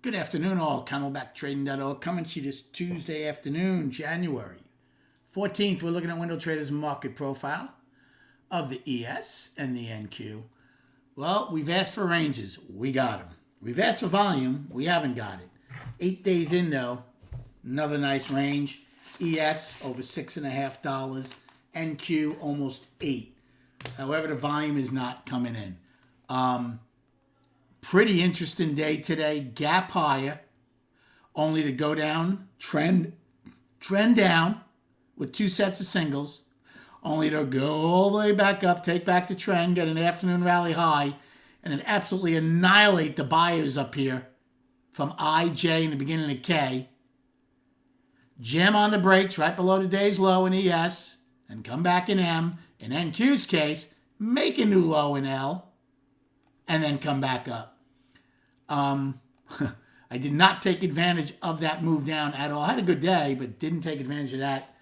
Good afternoon, all. CamelbackTrading.org coming to you this Tuesday afternoon, January 14th. We're looking at Window Trader's market profile of the ES and the NQ. Well, we've asked for ranges. We got them. We've asked for volume. We haven't got it. 8 days in, though, another nice range. ES over $6.50. NQ almost 8. However, the volume is not coming in. Pretty interesting day today. Gap higher, only to go down, trend down with 2 sets of singles, only to go all the way back up, take back the trend, get an afternoon rally high, and then absolutely annihilate the buyers up here from I, J, in the beginning of K. Jam on the brakes right below the day's low in ES, and come back in M. In NQ's case, make a new low in L, and then come back up. I did not take advantage of that move down at all. I had a good day, but didn't take advantage of that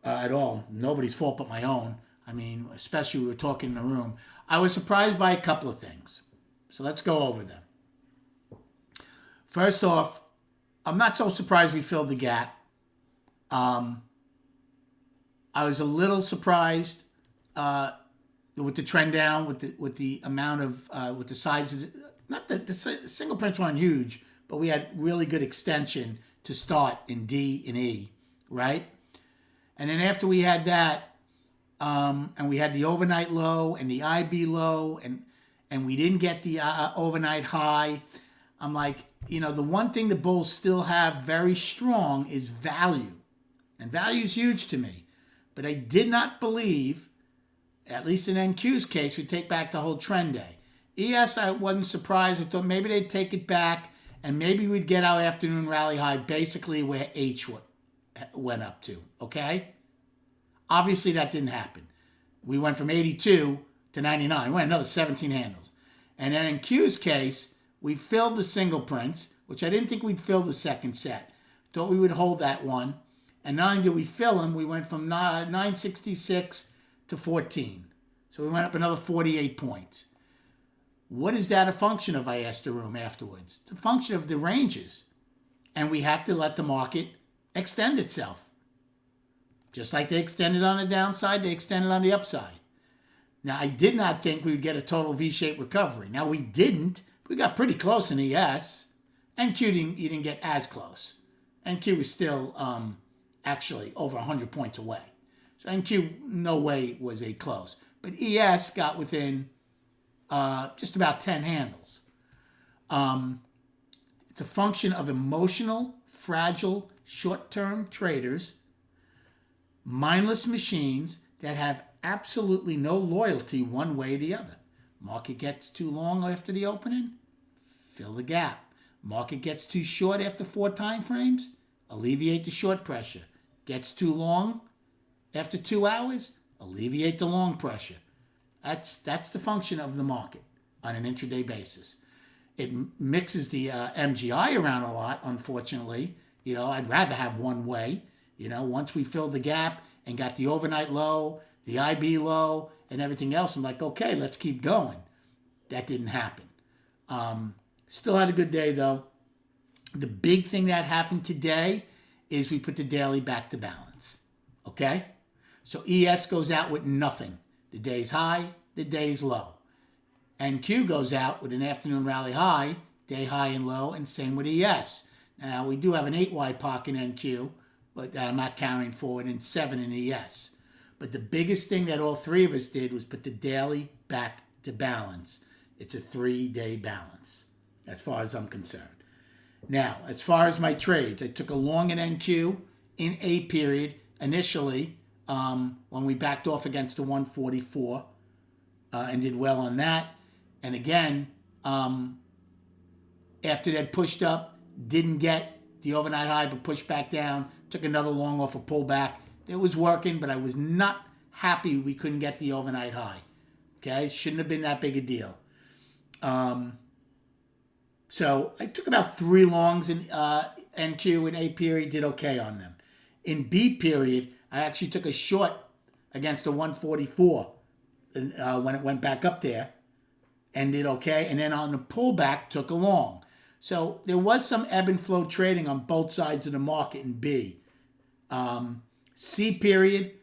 at all. Nobody's fault but my own. I mean, especially we were talking in the room. I was surprised by a couple of things. So let's go over them. First off, I'm not so surprised we filled the gap. I was a little surprised with the trend down, with the amount of with the size of not that the single prints weren't huge, but we had really good extension to start in D and E, right? And then after we had that, and we had the overnight low and the IB low, and we didn't get the overnight high, I'm like, the one thing the bulls still have very strong is value. And value is huge to me. But I did not believe, at least in NQ's case, we'd take back the whole trend day. ES, I wasn't surprised. I thought maybe they'd take it back, and maybe we'd get our afternoon rally high basically where H went up to, okay? Obviously, that didn't happen. We went from 82 to 99. We went another 17 handles. And then in Q's case, we filled the single prints, which I didn't think we'd fill the second set. Thought we would hold that one. And not only did we fill them, we went from 966 to 14. So we went up another 48 points. What is that a function of, I asked the room afterwards? It's a function of the ranges. And we have to let the market extend itself. Just like they extended on the downside, they extended on the upside. Now, I did not think we would get a total V-shaped recovery. Now, we didn't. We got pretty close in ES. NQ didn't get as close. NQ was still actually over 100 points away. So NQ, no way was a close. But ES got within just about 10 handles. It's a function of emotional, fragile, short-term traders, mindless machines that have absolutely no loyalty one way or the other. Market gets too long after the opening, fill the gap. Market gets too short after 4 time frames, alleviate the short pressure. Gets too long after 2 hours, alleviate the long pressure. That's the function of the market on an intraday basis. It mixes the MGI around a lot, unfortunately. I'd rather have one way. Once we filled the gap and got the overnight low, the IB low, and everything else, I'm like, okay, let's keep going. That didn't happen. Still had a good day, though. The big thing that happened today is we put the daily back to balance. Okay? So ES goes out with nothing. The day's high, the day's low. NQ goes out with an afternoon rally high, day high and low, and same with ES. Now, we do have an 8-wide pocket in NQ, but I'm not carrying forward, and 7 in ES. But the biggest thing that all three of us did was put the daily back to balance. It's a 3-day balance, as far as I'm concerned. Now, as far as my trades, I took a long in NQ in A period initially, when we backed off against the 144 and did well on that. And again, after that pushed up, didn't get the overnight high but pushed back down, took another long off a pullback. It was working, but I was not happy we couldn't get the overnight high. Okay, shouldn't have been that big a deal. So I took about 3 longs in NQ in A period, did okay on them. In B period, I actually took a short against the 144 when it went back up there and did okay. And then on the pullback, took a long. So there was some ebb and flow trading on both sides of the market in B. C period,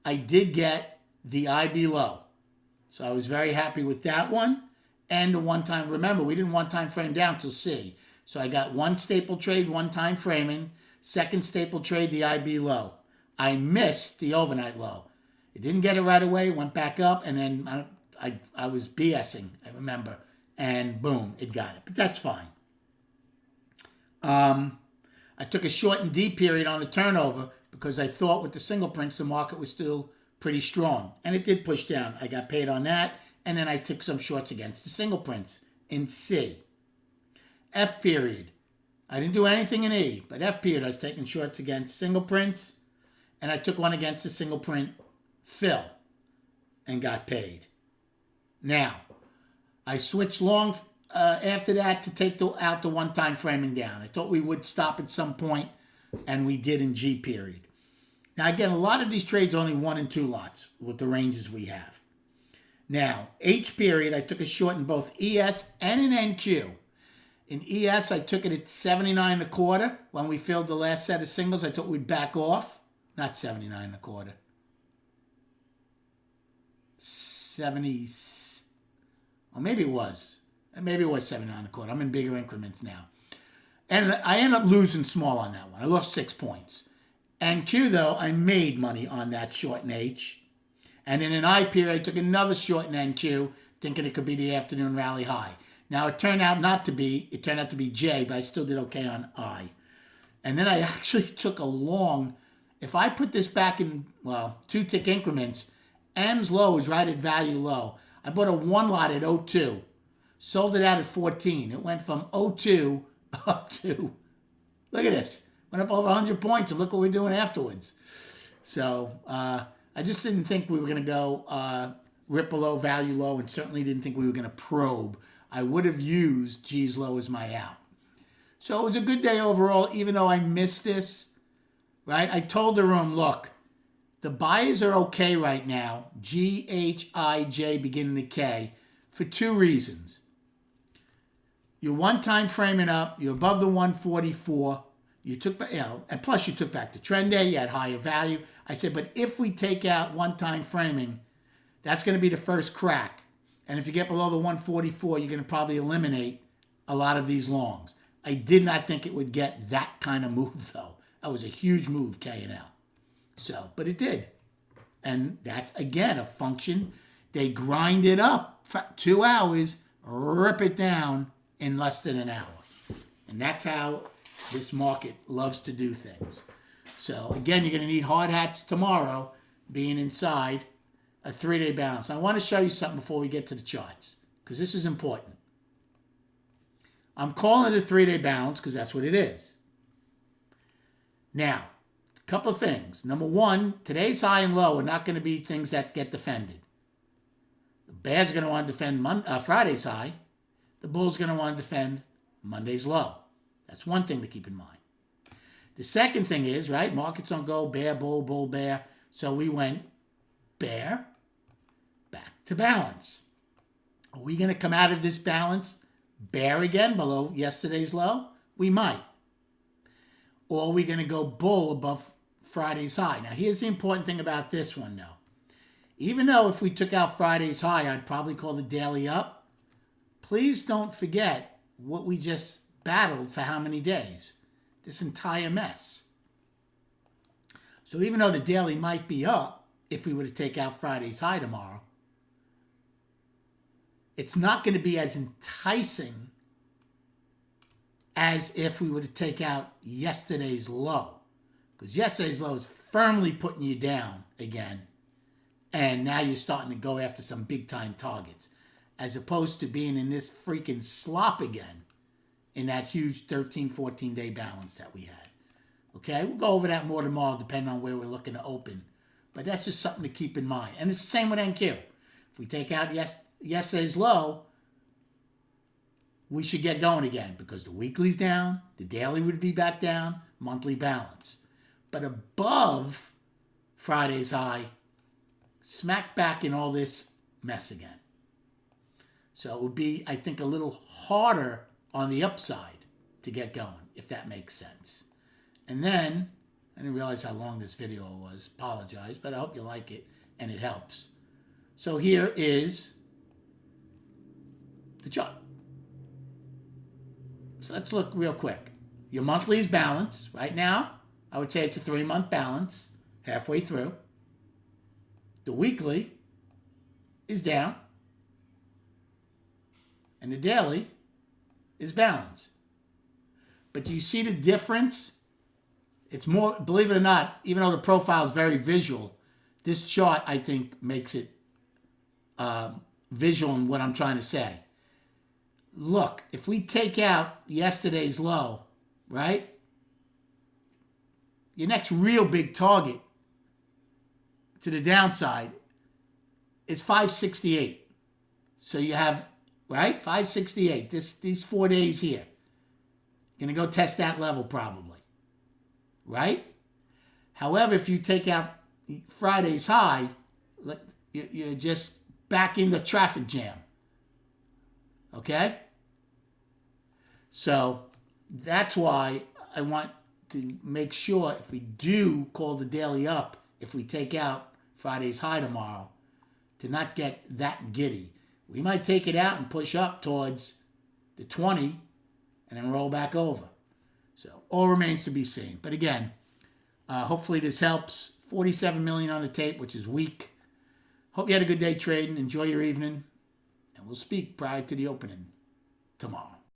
I did get the IB low. So I was very happy with that one. And the one time, remember, we didn't one time frame down till C. So I got one staple trade, one time framing, second staple trade, the IB low. I missed the overnight low. It didn't get it right away, went back up, and then I was BSing, I remember. And boom, it got it. But that's fine. I took a short in D period on the turnover because I thought with the single prints, the market was still pretty strong. And it did push down. I got paid on that. And then I took some shorts against the single prints in C. F period. I didn't do anything in E, but F period, I was taking shorts against single prints. And I took one against the single print fill and got paid. Now, I switched long after that to take out the one-time framing down. I thought we would stop at some point, and we did in G period. Now, again, a lot of these trades are only 1 and 2 lots with the ranges we have. Now, H period, I took a short in both ES and in NQ. In ES, I took it at 79.25. When we filled the last set of singles, I thought we'd back off. Not 79.25. 70, or maybe it was. Maybe it was 79.25. I'm in bigger increments now. And I ended up losing small on that one. I lost 6 points. And Q, though, I made money on that short in H. And in an I period, I took another short in NQ, thinking it could be the afternoon rally high. Now, it turned out not to be. It turned out to be J, but I still did okay on I. And then I actually took a long. If I put this back in, 2-tick increments, M's low is right at value low. I bought a 1 lot at 02. Sold it out at 14. It went from 02 up to, look at this. Went up over 100 points, and look what we're doing afterwards. So I just didn't think we were going to go ripple low, value low, and certainly didn't think we were going to probe. I would have used G's low as my out. So it was a good day overall, even though I missed this, right? I told the room, look, the buyers are okay right now, G, H, I, J, beginning to K, for 2 reasons. You're one-time framing up, you're above the 144, you took, and plus you took back the trend day, you had higher value. I said, but if we take out one-time framing, that's going to be the first crack. And if you get below the 144, you're going to probably eliminate a lot of these longs. I did not think it would get that kind of move, though. That was a huge move, K and L. So, but it did. And that's, again, a function. They grind it up for 2 hours, rip it down in less than an hour. And that's how this market loves to do things. So, again, you're going to need hard hats tomorrow, being inside a 3-day balance. I want to show you something before we get to the charts, because this is important. I'm calling it a 3-day balance because that's what it is. Now, a couple of things. Number one, today's high and low are not going to be things that get defended. The bear's going to want to defend Friday's high. The bull's going to want to defend Monday's low. That's one thing to keep in mind. The second thing is, right, markets don't go bear, bull, bull, bear. So we went bear, back to balance. Are we going to come out of this balance bear again below yesterday's low? We might. Or are we going to go bull above Friday's high? Now, here's the important thing about this one, though. Even though if we took out Friday's high, I'd probably call the daily up, please don't forget what we just battled for how many days? This entire mess. So even though the daily might be up, if we were to take out Friday's high tomorrow, it's not going to be as enticing as if we were to take out yesterday's low. Because yesterday's low is firmly putting you down again. And now you're starting to go after some big-time targets. As opposed to being in this freaking slop again in that huge 13, 14-day balance that we had. Okay? We'll go over that more tomorrow depending on where we're looking to open. But that's just something to keep in mind. And it's the same with NQ. If we take out yesterday's low, we should get going again because the weekly's down, the daily would be back down, monthly balance. But above Friday's high, smack back in all this mess again. So it would be, I think, a little harder on the upside. to get going, if that makes sense. And then, I didn't realize how long this video was. Apologize, but I hope you like it and it helps. So here is the chart. So let's look real quick. Your monthly is balanced. Right now, I would say it's a 3-month balance, halfway through. The weekly is down. And the daily is balanced. But do you see the difference? It's more, believe it or not, even though the profile is very visual, this chart, I think, makes it visual in what I'm trying to say. Look, if we take out yesterday's low, right? Your next real big target to the downside is 568. So you have, right? 568, these 4 days here. Going to go test that level probably, right? However, if you take out Friday's high, you're just back in the traffic jam, okay? So that's why I want to make sure if we do call the daily up, if we take out Friday's high tomorrow, to not get that giddy. We might take it out and push up towards the 20 and then roll back over. So all remains to be seen. But again, hopefully this helps. 47 million on the tape, which is weak. Hope you had a good day trading. Enjoy your evening. And we'll speak prior to the opening tomorrow.